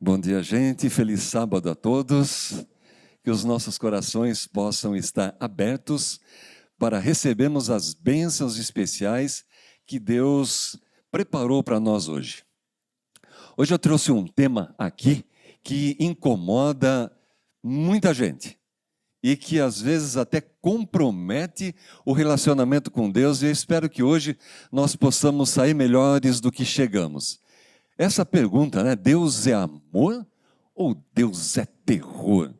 Bom dia, gente. Feliz sábado a todos. Que os nossos corações possam estar abertos para recebermos as bênçãos especiais que Deus preparou para nós hoje. Hoje eu trouxe um tema aqui que incomoda muita gente e que às vezes até compromete o relacionamento com Deus, e eu espero que hoje nós possamos sair melhores do que chegamos. Essa pergunta, né? Deus é amor ou Deus é terror?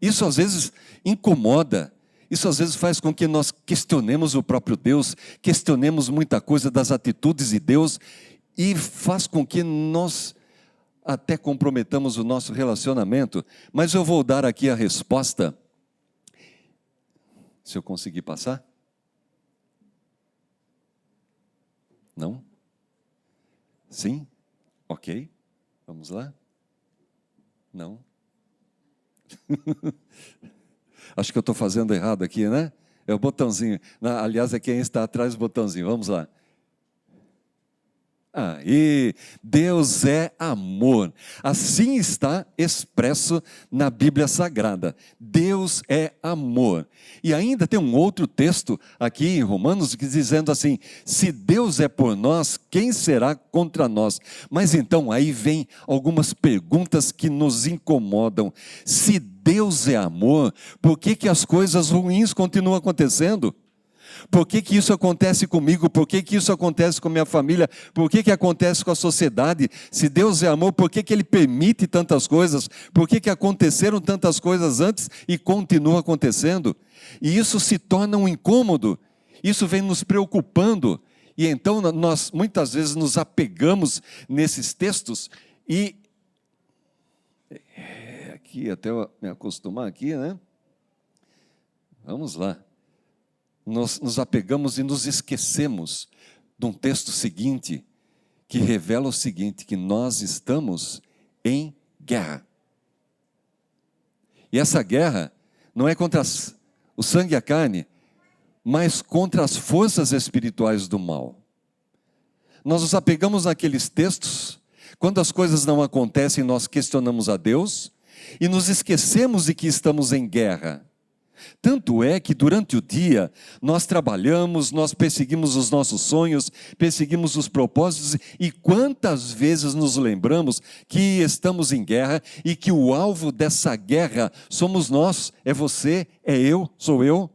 Isso às vezes incomoda, isso às vezes faz com que nós questionemos o próprio Deus, questionemos muita coisa das atitudes de Deus e faz com que nós até comprometamos o nosso relacionamento. Mas eu vou dar aqui a resposta. Se eu conseguir passar? Não? Sim? Ok. Vamos lá? Não? Acho que eu estou fazendo errado aqui, né? É o botãozinho. Aliás, é quem está atrás do botãozinho. Vamos lá. Aí, Deus é amor. Assim está expresso na Bíblia Sagrada. Deus é amor. E ainda tem um outro texto aqui em Romanos dizendo assim: se Deus é por nós, quem será contra nós? Mas então aí vem algumas perguntas que nos incomodam. Se Deus é amor, por que as coisas ruins continuam acontecendo? Por que isso acontece comigo? Por que isso acontece com minha família? Por que acontece com a sociedade? Se Deus é amor, por que Ele permite tantas coisas? Por que aconteceram tantas coisas antes e continua acontecendo? E isso se torna um incômodo, isso vem nos preocupando. E então nós muitas vezes nos apegamos nesses textos e... aqui, até eu me acostumar aqui, né? Vamos lá. Nós nos apegamos e nos esquecemos de um texto seguinte, que revela o seguinte, que nós estamos em guerra. E essa guerra não é contra o sangue e a carne, mas contra as forças espirituais do mal. Nós nos apegamos naqueles textos, quando as coisas não acontecem, nós questionamos a Deus e nos esquecemos de que estamos em guerra. Tanto é que durante o dia nós trabalhamos, nós perseguimos os nossos sonhos, perseguimos os propósitos, e quantas vezes nos lembramos que estamos em guerra e que o alvo dessa guerra somos nós, é você, é eu, sou eu?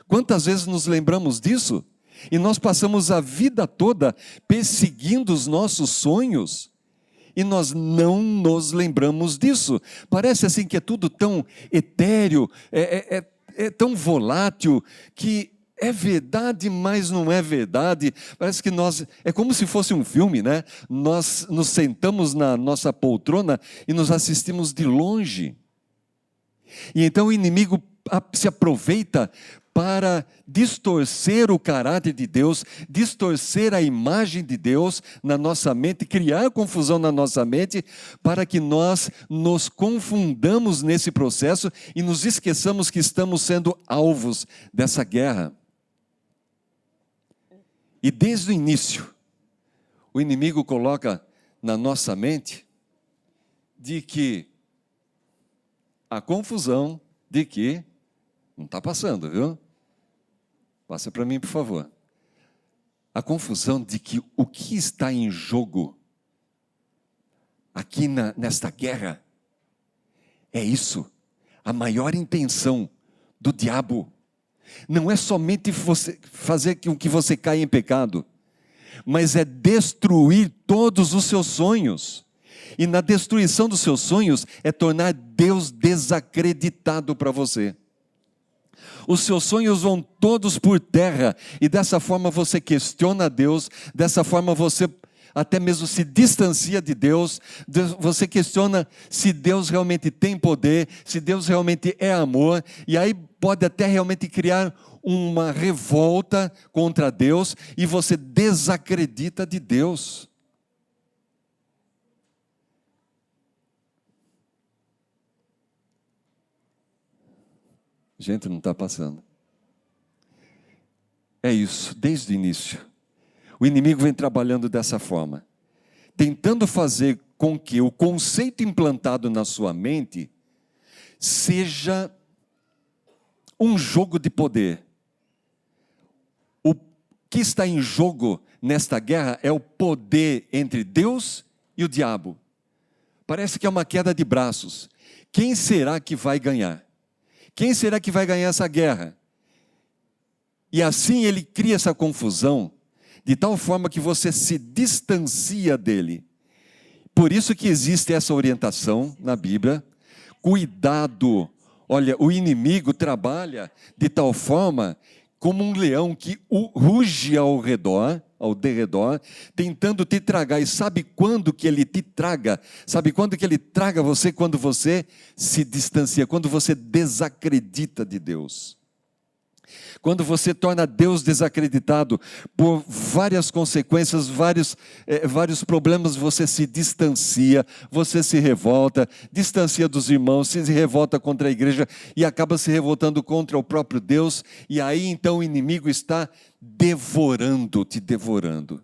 Quantas vezes nos lembramos disso? E nós passamos a vida toda perseguindo os nossos sonhos, e nós não nos lembramos disso. Parece assim que é tudo tão etéreo, é tão volátil, que é verdade, mas não é verdade. Parece que é como se fosse um filme, né? Nós nos sentamos na nossa poltrona e nos assistimos de longe. E então o inimigo se aproveita para distorcer o caráter de Deus, distorcer a imagem de Deus na nossa mente, criar confusão na nossa mente, para que nós nos confundamos nesse processo e nos esqueçamos que estamos sendo alvos dessa guerra. E desde o início, o inimigo coloca na nossa mente de que a confusão de que não está passando, viu? Passa para mim, por favor. A confusão de que o que está em jogo aqui nesta guerra é isso. A maior intenção do diabo não é somente fazer com que você caia em pecado, mas é destruir todos os seus sonhos. E na destruição dos seus sonhos é tornar Deus desacreditado para você. Os seus sonhos vão todos por terra, e dessa forma você questiona Deus, dessa forma você até mesmo se distancia de Deus, você questiona se Deus realmente tem poder, se Deus realmente é amor, e aí pode até realmente criar uma revolta contra Deus, e você desacredita de Deus. Gente, não está passando. É isso, desde o início. O inimigo vem trabalhando dessa forma, tentando fazer com que o conceito implantado na sua mente seja um jogo de poder. O que está em jogo nesta guerra é o poder entre Deus e o diabo. Parece que é uma queda de braços. Quem será que vai ganhar? Quem será que vai ganhar essa guerra? E assim ele cria essa confusão, de tal forma que você se distancia dele. Por isso que existe essa orientação na Bíblia. Cuidado, olha, o inimigo trabalha de tal forma como um leão que ruge ao derredor, tentando te tragar. E sabe quando que ele te traga? Sabe quando que ele traga você? Quando você se distancia, quando você desacredita de Deus. Quando você torna Deus desacreditado, por várias consequências, vários problemas, você se distancia, você se revolta, distancia dos irmãos, se revolta contra a igreja e acaba se revoltando contra o próprio Deus, e aí então o inimigo está te devorando.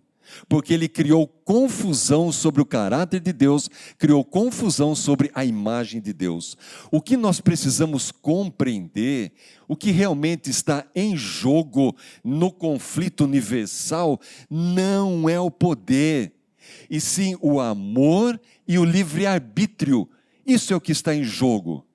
Porque ele criou confusão sobre o caráter de Deus, criou confusão sobre a imagem de Deus. O que nós precisamos compreender, o que realmente está em jogo no conflito universal, não é o poder, e sim o amor e o livre-arbítrio. Isso é o que está em jogo.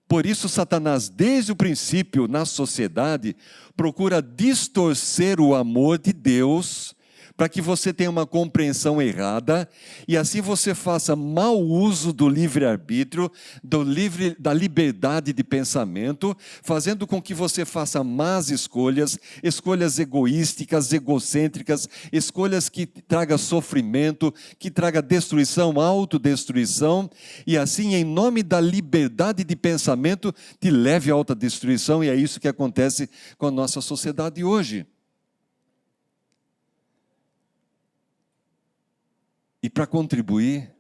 Por isso, Satanás, desde o princípio, na sociedade, procura distorcer o amor de Deus, para que você tenha uma compreensão errada, e assim você faça mau uso do livre-arbítrio, da liberdade de pensamento, fazendo com que você faça más escolhas, escolhas egoísticas, egocêntricas, escolhas que tragam sofrimento, que tragam destruição, autodestruição, e assim, em nome da liberdade de pensamento, te leve à autodestruição, e é isso que acontece com a nossa sociedade hoje. E para contribuir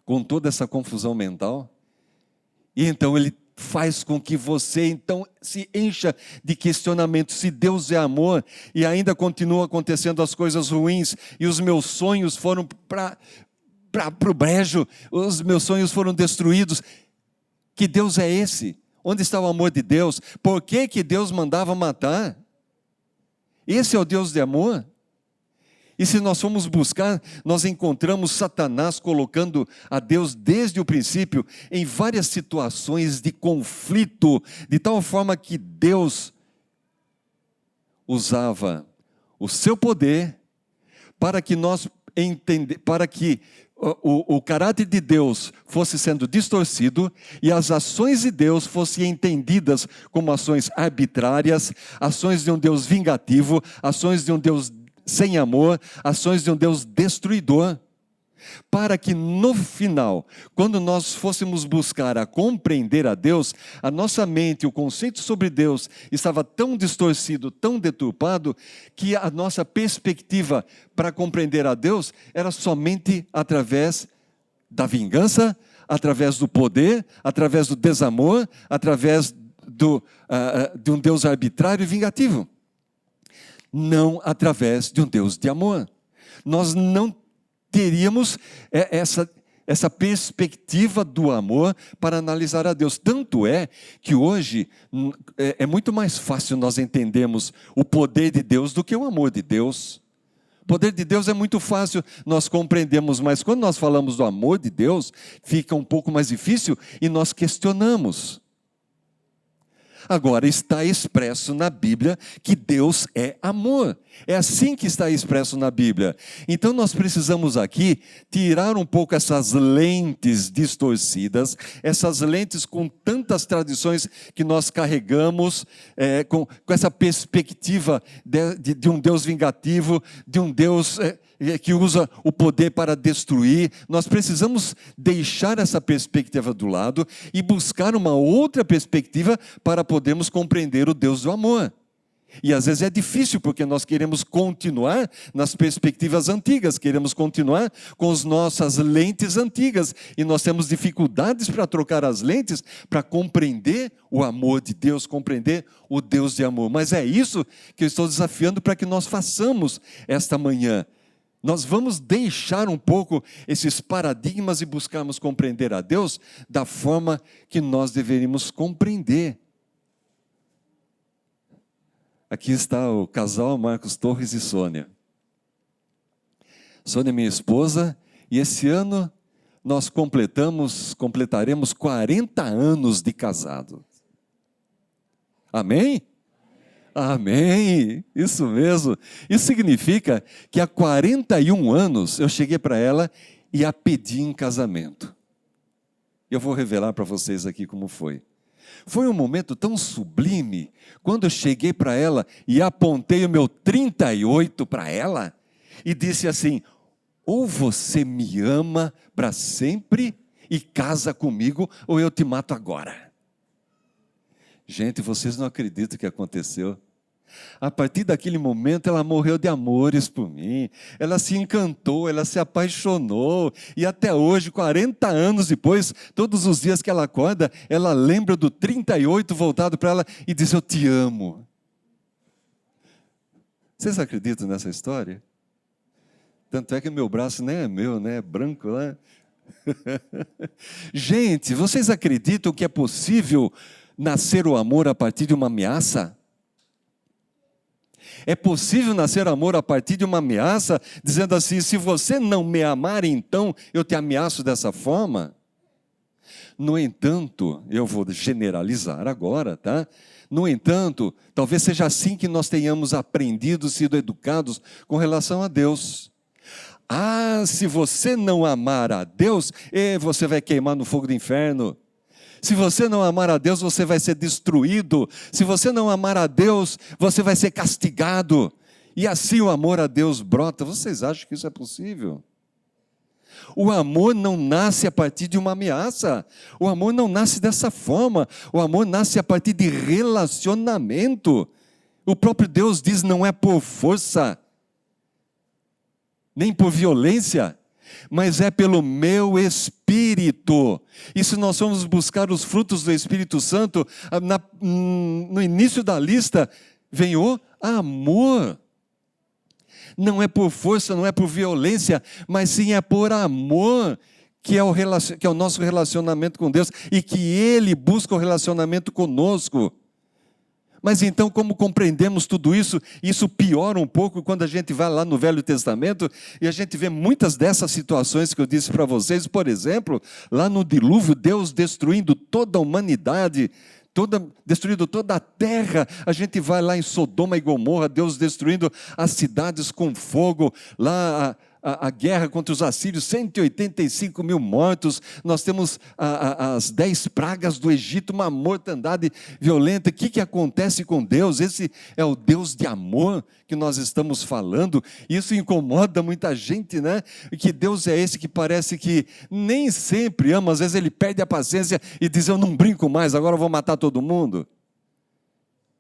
com toda essa confusão mental, e então ele faz com que você então se encha de questionamento, se Deus é amor, e ainda continua acontecendo as coisas ruins, e os meus sonhos foram para o brejo, os meus sonhos foram destruídos. Que Deus é esse? Onde está o amor de Deus? Por que Deus mandava matar? Esse é o Deus de amor? E se nós formos buscar, nós encontramos Satanás colocando a Deus desde o princípio em várias situações de conflito, de tal forma que Deus usava o seu poder para que o caráter de Deus fosse sendo distorcido e as ações de Deus fossem entendidas como ações arbitrárias, ações de um Deus vingativo, ações de um Deus sem amor, ações de um Deus destruidor, para que no final, quando nós fôssemos buscar a compreender a Deus, a nossa mente, o conceito sobre Deus estava tão distorcido, tão deturpado, que a nossa perspectiva para compreender a Deus era somente através da vingança, através do poder, através do desamor, através de um Deus arbitrário e vingativo. Não através de um Deus de amor. Nós não teríamos essa perspectiva do amor para analisar a Deus. Tanto é que hoje é muito mais fácil nós entendermos o poder de Deus do que o amor de Deus. O poder de Deus é muito fácil nós compreendemos, mas quando nós falamos do amor de Deus, fica um pouco mais difícil e nós questionamos. Agora, está expresso na Bíblia que Deus é amor. É assim que está expresso na Bíblia. Então, nós precisamos aqui tirar um pouco essas lentes distorcidas, essas lentes com tantas tradições que nós carregamos, com essa perspectiva de um Deus vingativo, de um Deus que usa o poder para destruir. Nós precisamos deixar essa perspectiva do lado e buscar uma outra perspectiva para podermos compreender o Deus do amor. E às vezes é difícil porque nós queremos continuar nas perspectivas antigas, queremos continuar com as nossas lentes antigas e nós temos dificuldades para trocar as lentes para compreender o amor de Deus, compreender o Deus de amor. Mas é isso que eu estou desafiando para que nós façamos esta manhã. Nós vamos deixar um pouco esses paradigmas e buscarmos compreender a Deus da forma que nós deveríamos compreender. Aqui está o casal Marcos Torres e Sônia. Sônia é minha esposa, e esse ano nós completaremos 40 anos de casado. Amém? Amém, isso mesmo. Isso significa que há 41 anos eu cheguei para ela e a pedi em casamento. Eu vou revelar para vocês aqui como foi. Foi um momento tão sublime, quando eu cheguei para ela e apontei o meu 38 para ela e disse assim: ou você me ama para sempre e casa comigo, ou eu te mato agora. Gente, vocês não acreditam o que aconteceu. A partir daquele momento ela morreu de amores por mim, ela se encantou, ela se apaixonou, e até hoje, 40 anos depois, todos os dias que ela acorda, ela lembra do 38 voltado para ela e diz: eu te amo. Vocês acreditam nessa história? Tanto é que meu braço nem é meu, né? É branco, né? Gente, vocês acreditam que é possível nascer o amor a partir de uma ameaça? É possível nascer amor a partir de uma ameaça, dizendo assim: se você não me amar, então eu te ameaço dessa forma? No entanto, eu vou generalizar agora, tá? No entanto, talvez seja assim que nós tenhamos aprendido, sido educados com relação a Deus. Ah, se você não amar a Deus, você vai queimar no fogo do inferno. Se você não amar a Deus, você vai ser destruído. Se você não amar a Deus, você vai ser castigado. E assim o amor a Deus brota. Vocês acham que isso é possível? O amor não nasce a partir de uma ameaça. O amor não nasce dessa forma. O amor nasce a partir de relacionamento. O próprio Deus diz: não é por força, nem por violência, mas é pelo meu Espírito. E se nós formos buscar os frutos do Espírito Santo, no início da lista vem o amor. Não é por força, não é por violência, mas sim é por amor, que é o nosso relacionamento com Deus, e que Ele busca o relacionamento conosco. Mas então, como compreendemos tudo isso? Isso piora um pouco quando a gente vai lá no Velho Testamento e a gente vê muitas dessas situações que eu disse para vocês. Por exemplo, lá no dilúvio, Deus destruindo toda a humanidade, destruindo toda a terra. A gente vai lá em Sodoma e Gomorra, Deus destruindo as cidades com fogo, lá a guerra contra os assírios, 185 mil mortos. Nós temos as 10 pragas do Egito, uma mortandade violenta. O que acontece com Deus? Esse é o Deus de amor que nós estamos falando. Isso incomoda muita gente, né? Que Deus é esse que parece que nem sempre ama. Às vezes Ele perde a paciência e diz: eu não brinco mais, agora eu vou matar todo mundo.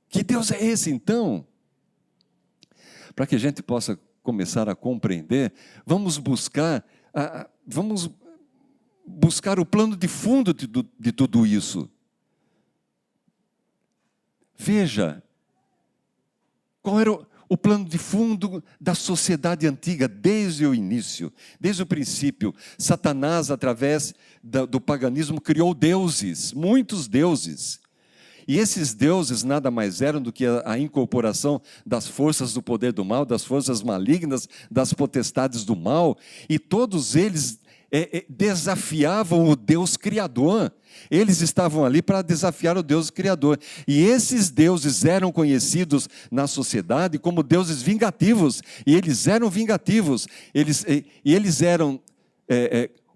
Que Deus é esse então? Para que a gente possa começar a compreender, vamos buscar o plano de fundo de tudo isso. Veja, qual era o plano de fundo da sociedade antiga, desde o início, desde o princípio. Satanás, através do paganismo, criou deuses, muitos deuses. E esses deuses nada mais eram do que a incorporação das forças do poder do mal, das forças malignas, das potestades do mal, e todos eles desafiavam o Deus Criador. Eles estavam ali para desafiar o Deus Criador. E esses deuses eram conhecidos na sociedade como deuses vingativos. E eles eram vingativos. Eles eram...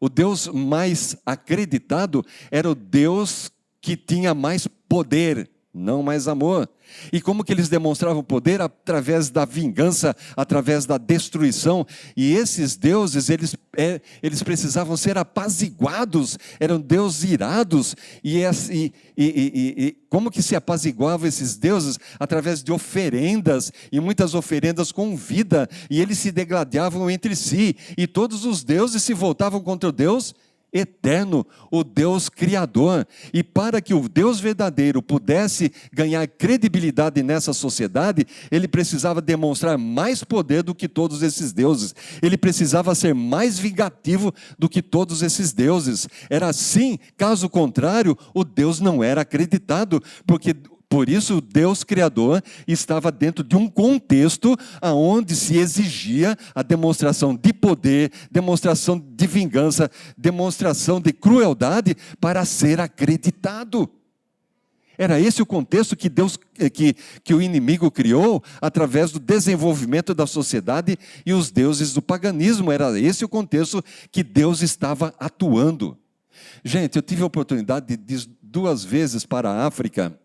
o Deus mais acreditado era o Deus que tinha mais poder, não mais amor. E como que eles demonstravam poder? Através da vingança, através da destruição. E esses deuses, eles precisavam ser apaziguados, eram deuses irados. E como que se apaziguavam esses deuses? Através de oferendas, e muitas oferendas com vida. E eles se degladiavam entre si, e todos os deuses se voltavam contra o Deus eterno, o Deus criador. E para que o Deus verdadeiro pudesse ganhar credibilidade nessa sociedade, ele precisava demonstrar mais poder do que todos esses deuses. Ele precisava ser mais vingativo do que todos esses deuses. Era assim, caso contrário, o Deus não era acreditado, porque por isso o Deus Criador estava dentro de um contexto onde se exigia a demonstração de poder, demonstração de vingança, demonstração de crueldade para ser acreditado. Era esse o contexto que que o inimigo criou através do desenvolvimento da sociedade e os deuses do paganismo. Era esse o contexto que Deus estava atuando. Gente, eu tive a oportunidade de ir 2 vezes para a África,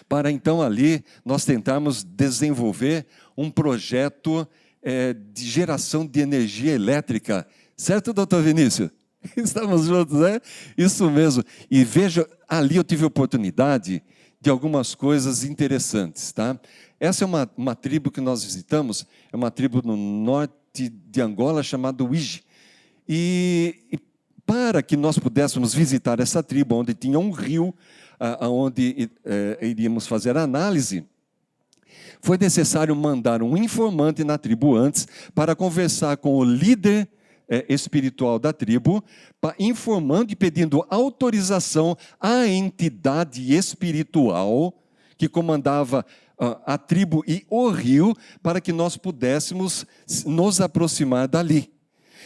para então ali nós tentarmos desenvolver um projeto de geração de energia elétrica. Certo, doutor Vinícius? Estamos juntos, né? Isso mesmo. E veja, ali eu tive a oportunidade de algumas coisas interessantes, tá? Essa é uma tribo que nós visitamos, é uma tribo no norte de Angola chamada Uige. E para que nós pudéssemos visitar essa tribo, onde tinha um rio, onde iríamos fazer a análise, foi necessário mandar um informante na tribo antes para conversar com o líder espiritual da tribo, informando e pedindo autorização à entidade espiritual que comandava a tribo e o rio, para que nós pudéssemos nos aproximar dali.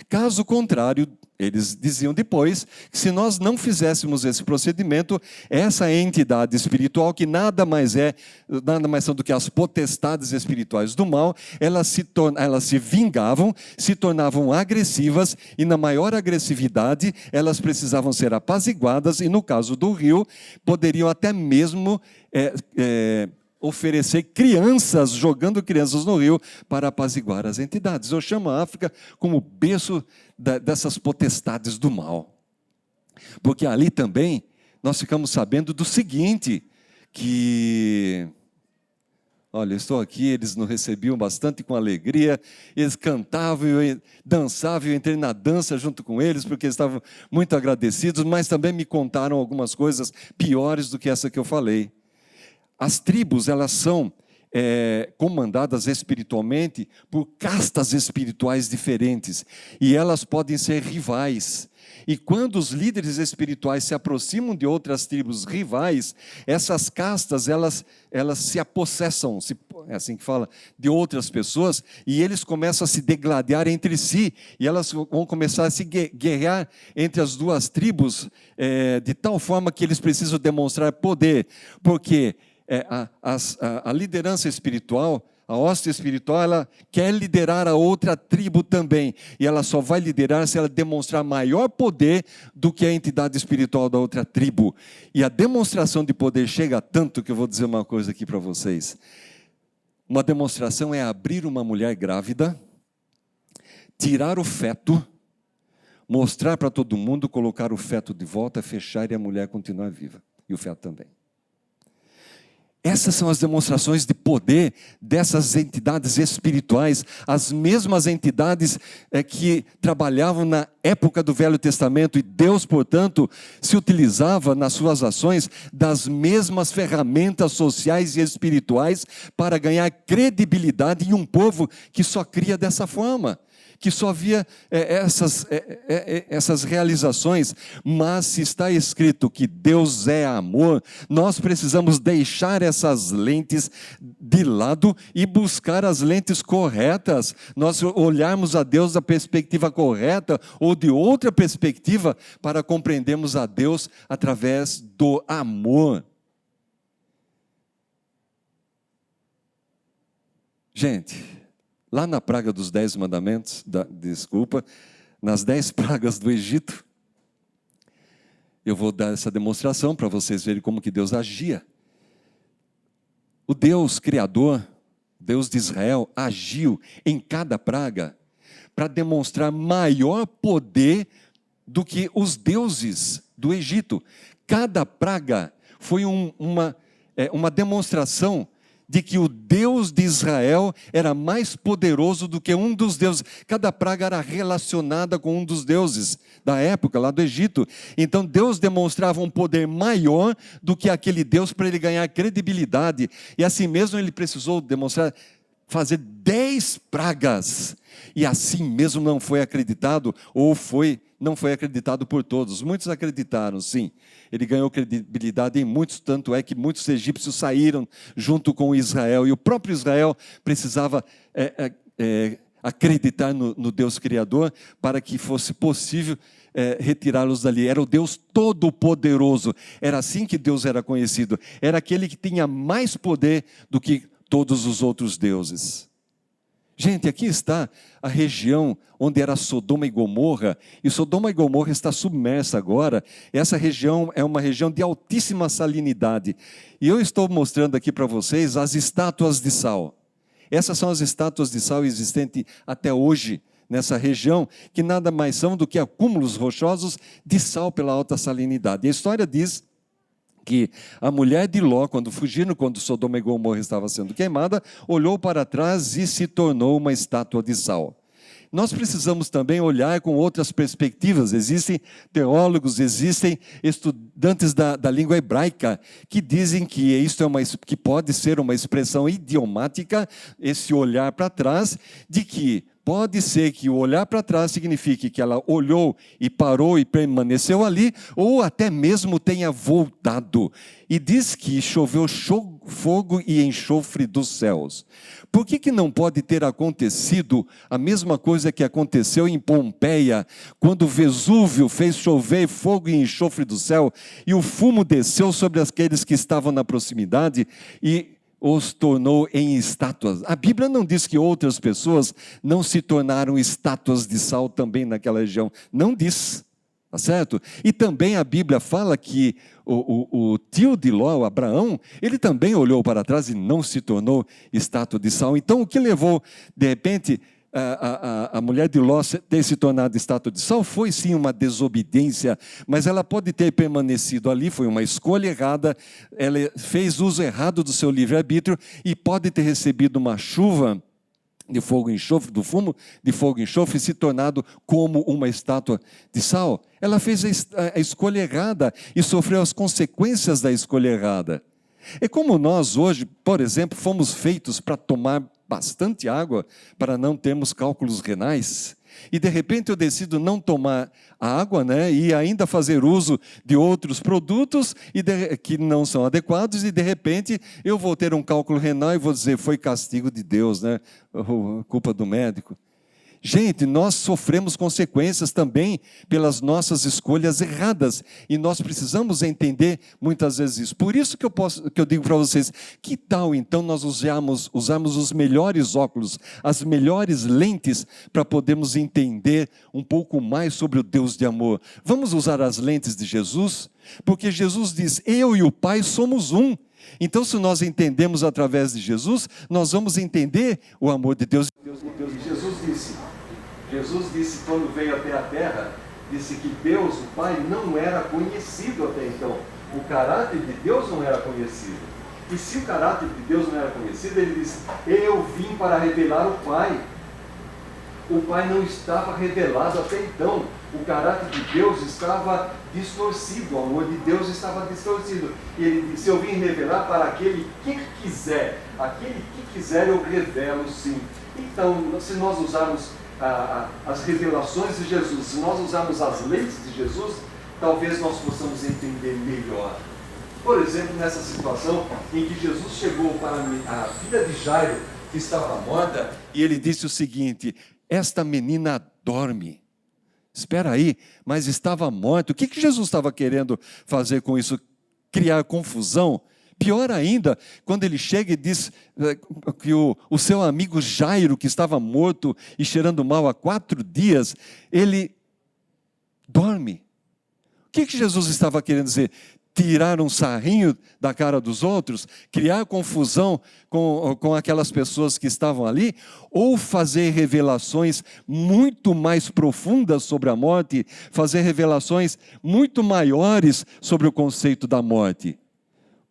Caso contrário, eles diziam depois que se nós não fizéssemos esse procedimento, essa entidade espiritual, que nada mais são do que as potestades espirituais do mal, elas se vingavam, se tornavam agressivas, e na maior agressividade elas precisavam ser apaziguadas, e no caso do rio, poderiam até mesmo oferecer crianças, jogando crianças no rio para apaziguar as entidades. Eu chamo a África como berço dessas potestades do mal. Porque ali também nós ficamos sabendo do seguinte, que... Olha, eu estou aqui, eles nos recebiam bastante com alegria, eles cantavam, dançavam, eu entrei na dança junto com eles, porque eles estavam muito agradecidos, mas também me contaram algumas coisas piores do que essa que eu falei. As tribos, elas são comandadas espiritualmente por castas espirituais diferentes, e elas podem ser rivais. E quando os líderes espirituais se aproximam de outras tribos rivais, essas castas, elas se apossessam, é assim que fala, de outras pessoas, e eles começam a se degladiar entre si, e elas vão começar a se guerrear entre as duas tribos, de tal forma que eles precisam demonstrar poder, porque a liderança espiritual, a hoste espiritual, ela quer liderar a outra tribo também, e ela só vai liderar se ela demonstrar maior poder do que a entidade espiritual da outra tribo. E a demonstração de poder chega tanto que eu vou dizer uma coisa aqui para vocês. Uma demonstração é abrir uma mulher grávida, tirar o feto, mostrar para todo mundo, colocar o feto de volta, fechar e a mulher continuar viva, e o feto também. Essas são as demonstrações de poder dessas entidades espirituais, as mesmas entidades que trabalhavam na época do Velho Testamento, e Deus, portanto, se utilizava nas suas ações das mesmas ferramentas sociais e espirituais para ganhar credibilidade em um povo que só cria dessa forma, que só via essas realizações. Mas se está escrito que Deus é amor, nós precisamos deixar essas lentes de lado e buscar as lentes corretas. Nós olharmos a Deus da perspectiva correta ou de outra perspectiva para compreendermos a Deus através do amor. Gente, lá na praga dos 10 mandamentos, nas 10 pragas do Egito, eu vou dar essa demonstração para vocês verem como que Deus agia. O Deus Criador, Deus de Israel, agiu em cada praga para demonstrar maior poder do que os deuses do Egito. Cada praga foi uma demonstração de que o Deus de Israel era mais poderoso do que um dos deuses. Cada praga era relacionada com um dos deuses da época, lá do Egito. Então Deus demonstrava um poder maior do que aquele Deus para ele ganhar credibilidade. E assim mesmo ele precisou demonstrar, fazer 10 pragas. E assim mesmo não foi acreditado, não foi acreditado por todos. Muitos acreditaram, sim. Ele ganhou credibilidade em muitos, tanto é que muitos egípcios saíram junto com Israel. E o próprio Israel precisava acreditar no Deus Criador para que fosse possível retirá-los dali. Era o Deus Todo-Poderoso. Era assim que Deus era conhecido. Era aquele que tinha mais poder do que todos os outros deuses. Gente, aqui está a região onde era Sodoma e Gomorra, e Sodoma e Gomorra está submersa agora. Essa região é uma região de altíssima salinidade. E eu estou mostrando aqui para vocês as estátuas de sal. Essas são as estátuas de sal existentes até hoje nessa região, que nada mais são do que acúmulos rochosos de sal pela alta salinidade. E a história diz que a mulher de Ló, quando fugiram, quando Sodoma e Gomorra estava sendo queimada, olhou para trás e se tornou uma estátua de sal. Nós precisamos também olhar com outras perspectivas. Existem teólogos, existem estudantes da língua hebraica que dizem que isto que pode ser uma expressão idiomática, esse olhar para trás, de que pode ser que o olhar para trás signifique que ela olhou e parou e permaneceu ali, ou até mesmo tenha voltado. E diz que choveu fogo e enxofre dos céus. Por que não pode ter acontecido a mesma coisa que aconteceu em Pompeia, quando Vesúvio fez chover fogo e enxofre do céu, e o fumo desceu sobre aqueles que estavam na proximidade e os tornou em estátuas? A Bíblia não diz que outras pessoas não se tornaram estátuas de sal também naquela região. Não diz, tá certo? E também a Bíblia fala que o tio de Ló, Abraão, ele também olhou para trás e não se tornou estátua de sal. Então, o que levou, de repente, a mulher de Ló ter se tornado estátua de sal foi sim uma desobediência, mas ela pode ter permanecido ali, foi uma escolha errada, ela fez uso errado do seu livre-arbítrio e pode ter recebido uma chuva de fogo e enxofre, do fumo de fogo e enxofre, e se tornado como uma estátua de sal. Ela fez a escolha errada e sofreu as consequências da escolha errada. É como nós hoje, por exemplo, fomos feitos para tomar bastante água, para não termos cálculos renais, e de repente eu decido não tomar a água, e ainda fazer uso de outros produtos que não são adequados, e de repente eu vou ter um cálculo renal e vou dizer, foi castigo de Deus, culpa do médico. Gente, nós sofremos consequências também pelas nossas escolhas erradas, e nós precisamos entender muitas vezes isso. Por isso que eu digo para vocês, que tal então nós usarmos os melhores óculos, as melhores lentes, para podermos entender um pouco mais sobre o Deus de amor? Vamos usar as lentes de Jesus? Porque Jesus diz, eu e o Pai somos um. Então, se nós entendemos através de Jesus, nós vamos entender o amor de Deus. Jesus disse quando veio até a terra, disse que Deus, o Pai, não era conhecido até então. O caráter de Deus não era conhecido. E se o caráter de Deus não era conhecido, ele disse, eu vim para revelar o Pai. O Pai não estava revelado até então. O caráter de Deus estava distorcido, o amor de Deus estava distorcido. E ele disse, eu vim revelar para aquele que quiser. Aquele que quiser eu revelo sim. Então, se nós usarmos as revelações de Jesus, se nós usarmos as lentes de Jesus, talvez nós possamos entender melhor. Por exemplo, nessa situação em que Jesus chegou para a filha de Jairo, que estava morta, e ele disse o seguinte, esta menina dorme. Espera aí, mas estava morta. O que Jesus estava querendo fazer com isso? Criar confusão? Pior ainda, quando ele chega e diz que o seu amigo Jairo, que estava morto e cheirando mal há 4 dias, ele dorme. O que Jesus estava querendo dizer? Tirar um sarrinho da cara dos outros? Criar confusão com aquelas pessoas que estavam ali? Ou fazer revelações muito mais profundas sobre a morte? Fazer revelações muito maiores sobre o conceito da morte?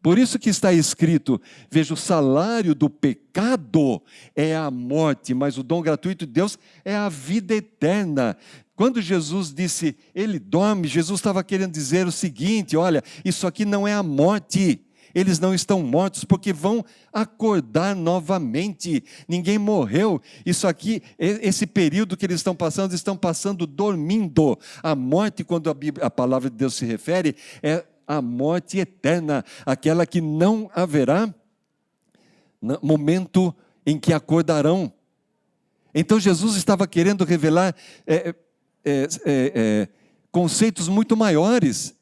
Por isso que está escrito, veja, o salário do pecado é a morte, mas o dom gratuito de Deus é a vida eterna. Quando Jesus disse, ele dorme, Jesus estava querendo dizer o seguinte, olha, isso aqui não é a morte. Eles não estão mortos porque vão acordar novamente. Ninguém morreu. Isso aqui, esse período que eles estão passando dormindo. A morte, quando a palavra de Deus se refere, é a morte eterna, aquela que não haverá momento em que acordarão. Então Jesus estava querendo revelar conceitos muito maiores.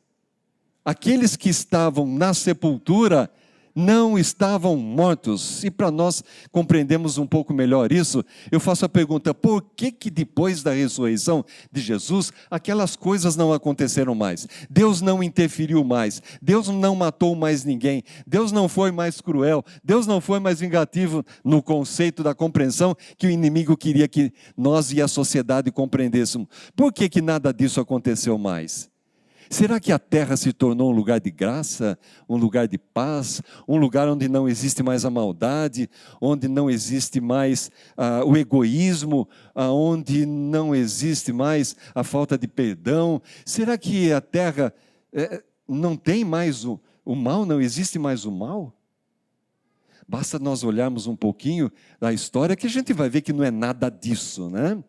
Aqueles que estavam na sepultura não estavam mortos. E para nós compreendermos um pouco melhor isso, eu faço a pergunta, por que depois da ressurreição de Jesus, aquelas coisas não aconteceram mais? Deus não interferiu mais, Deus não matou mais ninguém, Deus não foi mais cruel, Deus não foi mais vingativo no conceito da compreensão que o inimigo queria que nós e a sociedade compreendêssemos. Por que nada disso aconteceu mais? Será que a terra se tornou um lugar de graça, um lugar de paz, um lugar onde não existe mais a maldade, onde não existe mais o egoísmo, onde não existe mais a falta de perdão? Será que a terra não tem mais o mal, não existe mais o mal? Basta nós olharmos um pouquinho da história que a gente vai ver que não é nada disso, né?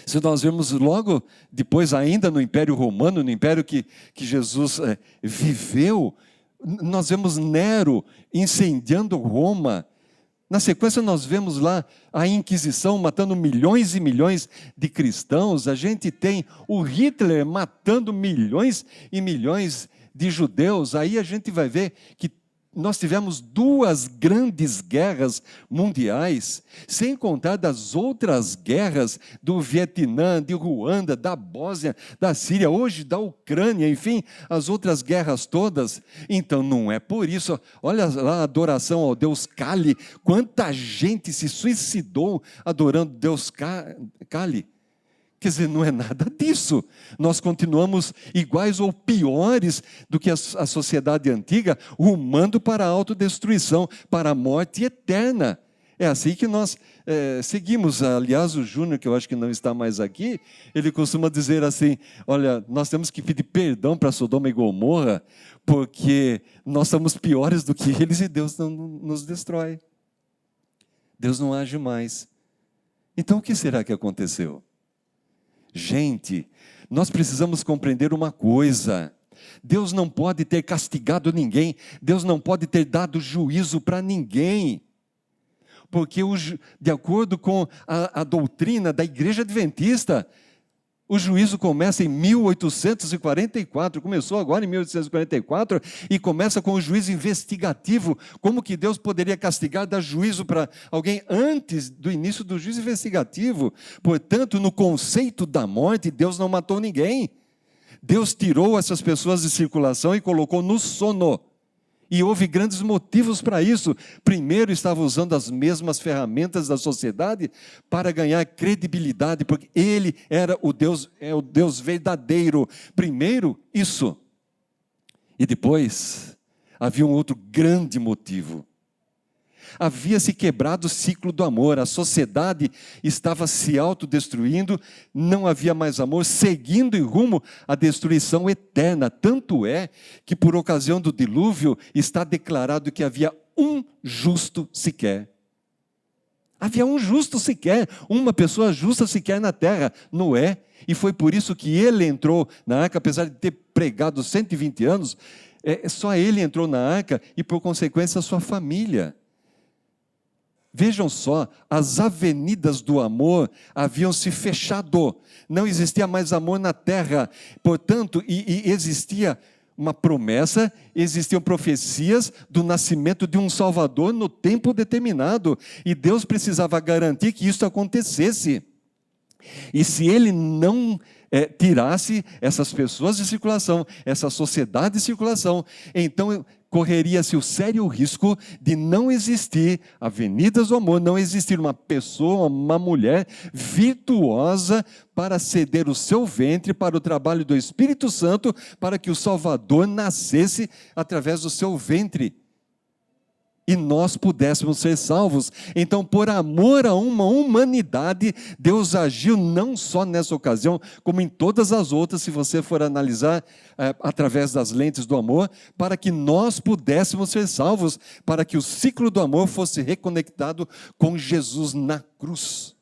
Se nós vemos logo depois, ainda no Império Romano, no império que Jesus viveu, nós vemos Nero incendiando Roma. Na sequência nós vemos lá a Inquisição matando milhões e milhões de cristãos. A gente tem o Hitler matando milhões e milhões de judeus. Aí a gente vai ver que nós tivemos 2 grandes guerras mundiais, sem contar das outras guerras do Vietnã, de Ruanda, da Bósnia, da Síria, hoje da Ucrânia, enfim, as outras guerras todas. Então não é por isso, olha lá a adoração ao Deus Kali, quanta gente se suicidou adorando Deus Kali. Quer dizer, não é nada disso. Nós continuamos iguais ou piores do que a sociedade antiga, rumando para a autodestruição, para a morte eterna. É assim que nós seguimos. Aliás, o Júnior, que eu acho que não está mais aqui, ele costuma dizer assim, olha, nós temos que pedir perdão para Sodoma e Gomorra, porque nós somos piores do que eles e Deus não nos destrói. Deus não age mais. Então, o que será que aconteceu? Gente, nós precisamos compreender uma coisa, Deus não pode ter castigado ninguém, Deus não pode ter dado juízo para ninguém, porque de acordo com a doutrina da Igreja Adventista, o juízo começa em 1844, começou agora em 1844, e começa com o juízo investigativo. Como que Deus poderia castigar, dar juízo para alguém antes do início do juízo investigativo? Portanto, no conceito da morte, Deus não matou ninguém. Deus tirou essas pessoas de circulação e colocou no sono. E houve grandes motivos para isso. Primeiro, estava usando as mesmas ferramentas da sociedade para ganhar credibilidade, porque Ele era o Deus verdadeiro. Primeiro, isso. E depois, havia um outro grande motivo. Havia se quebrado o ciclo do amor, a sociedade estava se autodestruindo, não havia mais amor, seguindo em rumo à destruição eterna. Tanto é que por ocasião do dilúvio está declarado que havia um justo sequer. Havia um justo sequer, uma pessoa justa sequer na terra, Noé. E foi por isso que ele entrou na arca, apesar de ter pregado 120 anos, só ele entrou na arca e por consequência a sua família. Vejam só, as avenidas do amor haviam se fechado, não existia mais amor na terra, portanto, e existia uma promessa, existiam profecias do nascimento de um Salvador no tempo determinado, e Deus precisava garantir que isso acontecesse. E se ele não tirasse essas pessoas de circulação, essa sociedade de circulação, então correria-se o sério risco de não existir avenidas do amor, não existir uma pessoa, uma mulher virtuosa para ceder o seu ventre para o trabalho do Espírito Santo, para que o Salvador nascesse através do seu ventre. E nós pudéssemos ser salvos. Então, por amor a uma humanidade, Deus agiu não só nessa ocasião, como em todas as outras, se você for analisar através das lentes do amor, para que nós pudéssemos ser salvos, para que o ciclo do amor fosse reconectado com Jesus na cruz.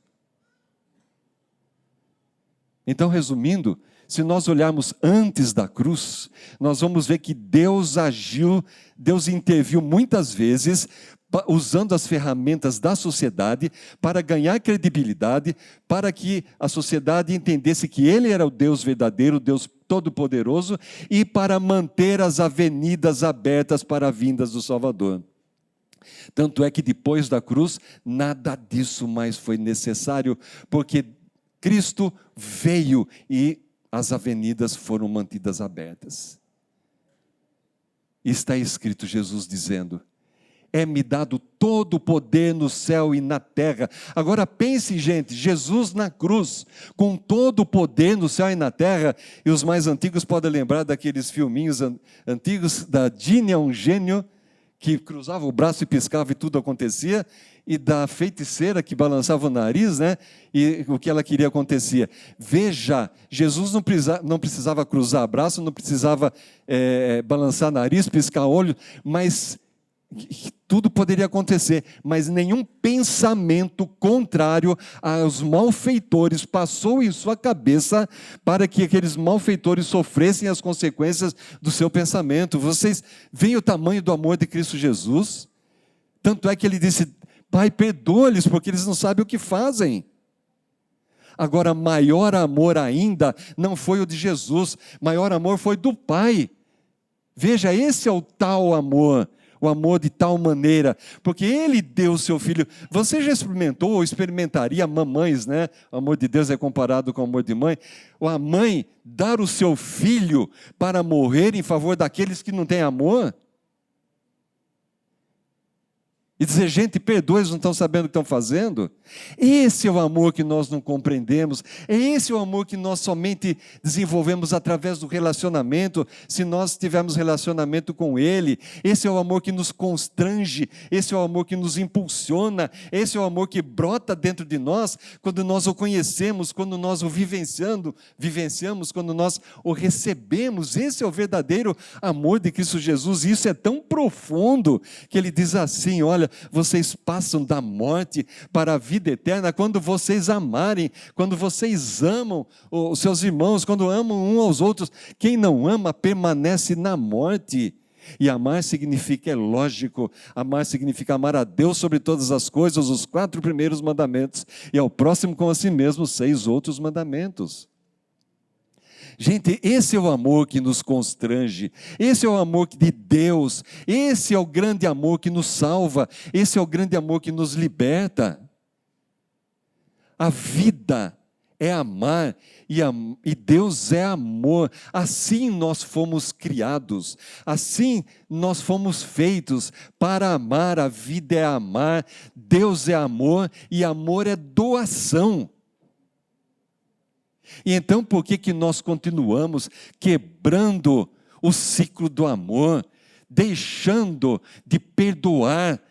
Então, resumindo, se nós olharmos antes da cruz, nós vamos ver que Deus agiu, Deus interviu muitas vezes, usando as ferramentas da sociedade para ganhar credibilidade, para que a sociedade entendesse que Ele era o Deus verdadeiro, o Deus todo-poderoso, e para manter as avenidas abertas para a vinda do Salvador. Tanto é que depois da cruz, nada disso mais foi necessário, porque Cristo veio e as avenidas foram mantidas abertas. Está escrito Jesus dizendo: é-me dado todo o poder no céu e na terra. Agora pense, gente, Jesus na cruz, com todo o poder no céu e na terra, e os mais antigos podem lembrar daqueles filminhos antigos, da Ginny, um gênio, que cruzava o braço e piscava e tudo acontecia, e da feiticeira que balançava o nariz, né? E o que ela queria acontecia. Veja, Jesus não precisava cruzar o braço, não precisava balançar nariz, piscar olho, mas tudo poderia acontecer, mas nenhum pensamento contrário aos malfeitores passou em sua cabeça para que aqueles malfeitores sofressem as consequências do seu pensamento. Vocês veem o tamanho do amor de Cristo Jesus? Tanto é que ele disse: Pai, perdoa-lhes, porque eles não sabem o que fazem. Agora, maior amor ainda não foi o de Jesus, maior amor foi do Pai. Veja, esse é o tal amor, o amor de tal maneira, porque Ele deu o seu Filho. Você já experimentou ou experimentaria, mamães, né? O amor de Deus é comparado com o amor de mãe. A mãe dar o seu filho para morrer em favor daqueles que não têm amor? E dizer: gente, perdoa, eles não estão sabendo o que estão fazendo. Esse é o amor que nós não compreendemos. Esse é o amor que nós somente desenvolvemos através do relacionamento, se nós tivermos relacionamento com Ele. Esse é o amor que nos constrange, esse é o amor que nos impulsiona, esse é o amor que brota dentro de nós quando nós o conhecemos, quando nós o vivenciamos, quando nós o recebemos. Esse é o verdadeiro amor de Cristo Jesus. E isso é tão profundo que Ele diz assim: olha, vocês passam da morte para a vida eterna quando vocês amarem, quando vocês amam os seus irmãos, quando amam uns aos outros. Quem não ama permanece na morte. E amar significa, é lógico, amar significa amar a Deus sobre todas as coisas, os 4 primeiros mandamentos, e ao próximo como a si mesmo, 6 outros mandamentos. Gente, esse é o amor que nos constrange, esse é o amor de Deus, esse é o grande amor que nos salva, esse é o grande amor que nos liberta. A vida é amar e Deus é amor. Assim nós fomos criados, assim nós fomos feitos para amar. A vida é amar, Deus é amor e amor é doação. E então por que nós continuamos quebrando o ciclo do amor, deixando de perdoar?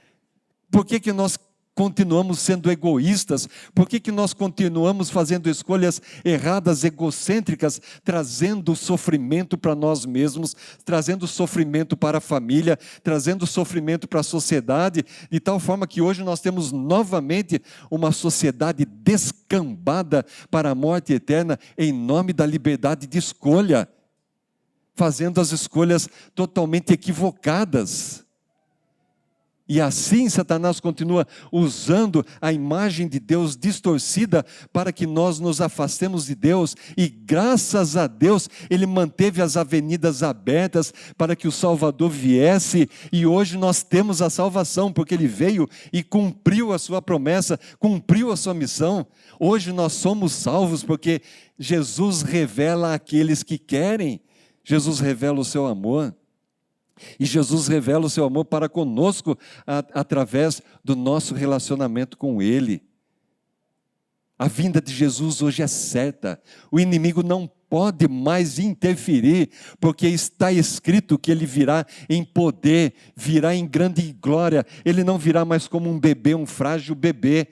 Por que nós continuamos sendo egoístas? Por que nós continuamos fazendo escolhas erradas, egocêntricas, trazendo sofrimento para nós mesmos, trazendo sofrimento para a família, trazendo sofrimento para a sociedade, de tal forma que hoje nós temos novamente uma sociedade descambada para a morte eterna em nome da liberdade de escolha, fazendo as escolhas totalmente equivocadas. E assim Satanás continua usando a imagem de Deus distorcida para que nós nos afastemos de Deus. E graças a Deus, Ele manteve as avenidas abertas para que o Salvador viesse. E hoje nós temos a salvação, porque Ele veio e cumpriu a sua promessa, cumpriu a sua missão. Hoje nós somos salvos porque Jesus revela àqueles que querem. Jesus revela o seu amor. E Jesus revela o seu amor para conosco através do nosso relacionamento com Ele. A vinda de Jesus hoje é certa. O inimigo não pode mais interferir, porque está escrito que Ele virá em poder, virá em grande glória. Ele não virá mais como um bebê, um frágil bebê.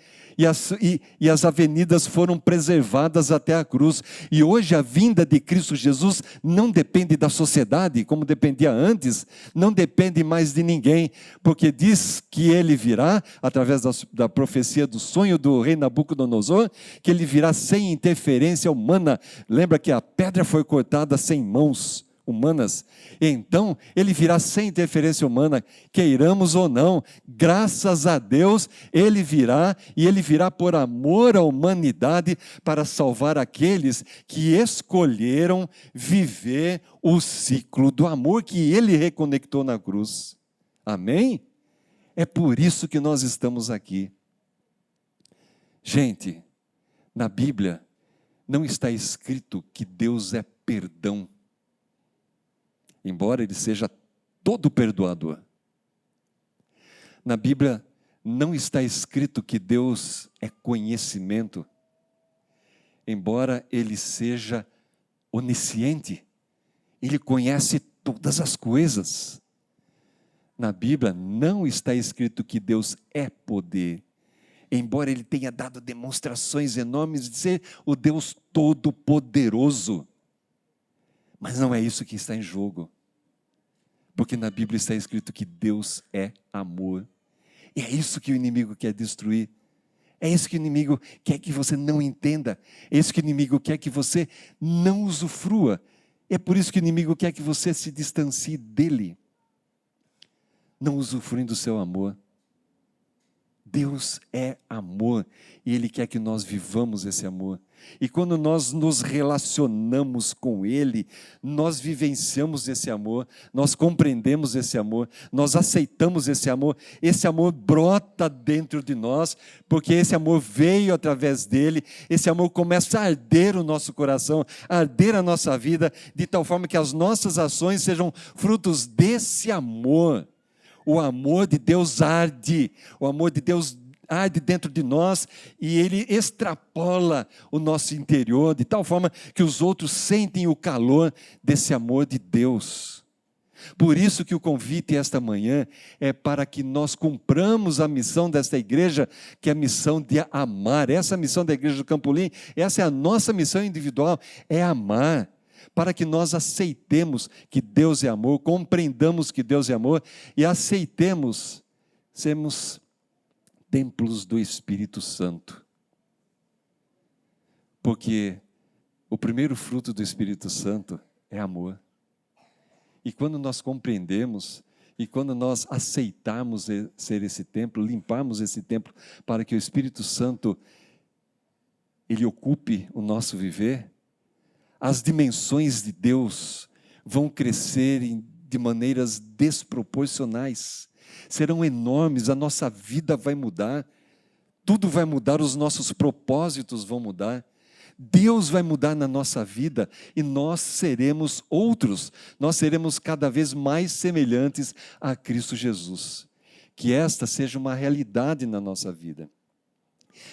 E as avenidas foram preservadas até a cruz. E hoje a vinda de Cristo Jesus não depende da sociedade, como dependia antes, não depende mais de ninguém, porque diz que Ele virá, através da profecia do sonho do rei Nabucodonosor, que Ele virá sem interferência humana. Lembra que a pedra foi cortada sem mãos humanas, então Ele virá sem interferência humana, queiramos ou não, graças a Deus Ele virá, e Ele virá por amor à humanidade, para salvar aqueles que escolheram viver o ciclo do amor que Ele reconectou na cruz. Amém? É por isso que nós estamos aqui. Gente, na Bíblia não está escrito que Deus é perdão, embora Ele seja todo perdoador. Na Bíblia não está escrito que Deus é conhecimento, embora Ele seja onisciente. Ele conhece todas as coisas. Na Bíblia não está escrito que Deus é poder, embora Ele tenha dado demonstrações enormes de ser o Deus todo-poderoso. Mas não é isso que está em jogo. Porque na Bíblia está escrito que Deus é amor. E é isso que o inimigo quer destruir. É isso que o inimigo quer que você não entenda. É isso que o inimigo quer que você não usufrua. É por isso que o inimigo quer que você se distancie dele, não usufruindo do seu amor. Deus é amor e Ele quer que nós vivamos esse amor. E quando nós nos relacionamos com Ele, nós vivenciamos esse amor, nós compreendemos esse amor, nós aceitamos esse amor brota dentro de nós, porque esse amor veio através dele, esse amor começa a arder o nosso coração, a arder a nossa vida, de tal forma que as nossas ações sejam frutos desse amor. O amor de Deus arde, o amor de Deus arde dentro de nós e Ele extrapola o nosso interior, de tal forma que os outros sentem o calor desse amor de Deus. Por isso que o convite esta manhã é para que nós cumpramos a missão desta igreja, que é a missão de amar. Essa é a missão da igreja do Campolim, essa é a nossa missão individual, é amar. Para que nós aceitemos que Deus é amor, compreendamos que Deus é amor e aceitemos sermos templos do Espírito Santo. Porque o primeiro fruto do Espírito Santo é amor. E quando nós compreendemos e quando nós aceitarmos ser esse templo, limparmos esse templo para que o Espírito Santo ele ocupe o nosso viver, as dimensões de Deus vão crescer de maneiras desproporcionais, serão enormes, a nossa vida vai mudar, tudo vai mudar, os nossos propósitos vão mudar, Deus vai mudar na nossa vida e nós seremos outros, nós seremos cada vez mais semelhantes a Cristo Jesus. Que esta seja uma realidade na nossa vida.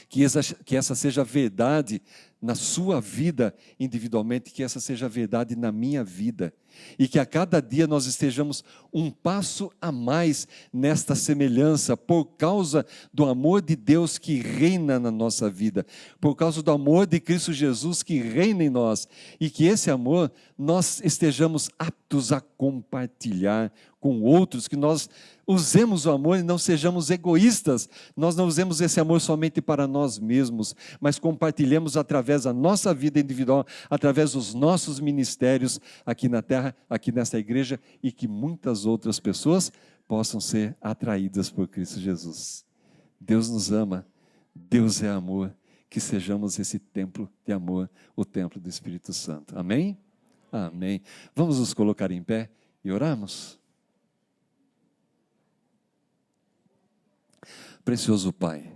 Que essa seja a verdade na sua vida individualmente, que essa seja a verdade na minha vida. E que a cada dia nós estejamos um passo a mais nesta semelhança, por causa do amor de Deus que reina na nossa vida, por causa do amor de Cristo Jesus que reina em nós, e que esse amor nós estejamos aptos a compartilhar com outros, que nós usemos o amor e não sejamos egoístas, nós não usemos esse amor somente para nós mesmos, mas compartilhemos através da nossa vida individual, através dos nossos ministérios aqui na terra, aqui nesta igreja, e que muitas outras pessoas possam ser atraídas por Cristo Jesus. Deus nos ama, Deus é amor, que sejamos esse templo de amor, o templo do Espírito Santo. Amém? Amém. Vamos nos colocar em pé e orarmos? Precioso Pai,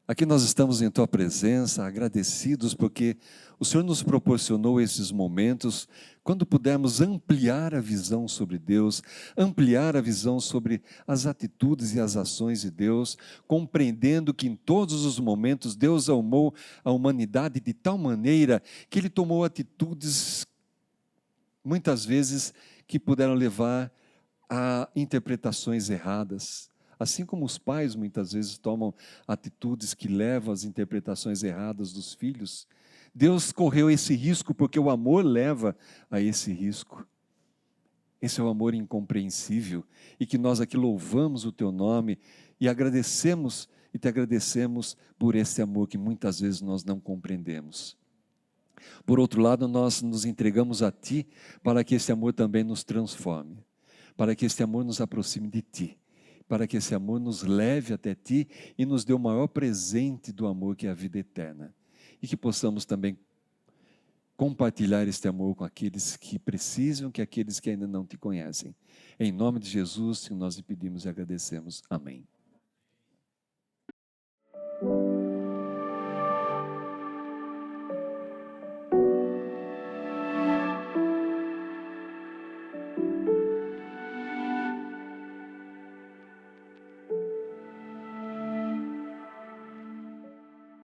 aqui nós estamos em Tua presença, agradecidos porque o Senhor nos proporcionou esses momentos quando pudermos ampliar a visão sobre Deus, ampliar a visão sobre as atitudes e as ações de Deus, compreendendo que em todos os momentos Deus amou a humanidade de tal maneira que Ele tomou atitudes, muitas vezes, que puderam levar a interpretações erradas. Assim como os pais muitas vezes tomam atitudes que levam às interpretações erradas dos filhos, Deus correu esse risco porque o amor leva a esse risco. Esse é o amor incompreensível e que nós aqui louvamos o Teu nome e agradecemos e Te agradecemos por esse amor que muitas vezes nós não compreendemos. Por outro lado, nós nos entregamos a Ti para que esse amor também nos transforme, para que esse amor nos aproxime de Ti, para que esse amor nos leve até Ti e nos dê o maior presente do amor, que é a vida eterna. E que possamos também compartilhar este amor com aqueles que precisam, que aqueles que ainda não Te conhecem. Em nome de Jesus, nós lhe pedimos e agradecemos. Amém.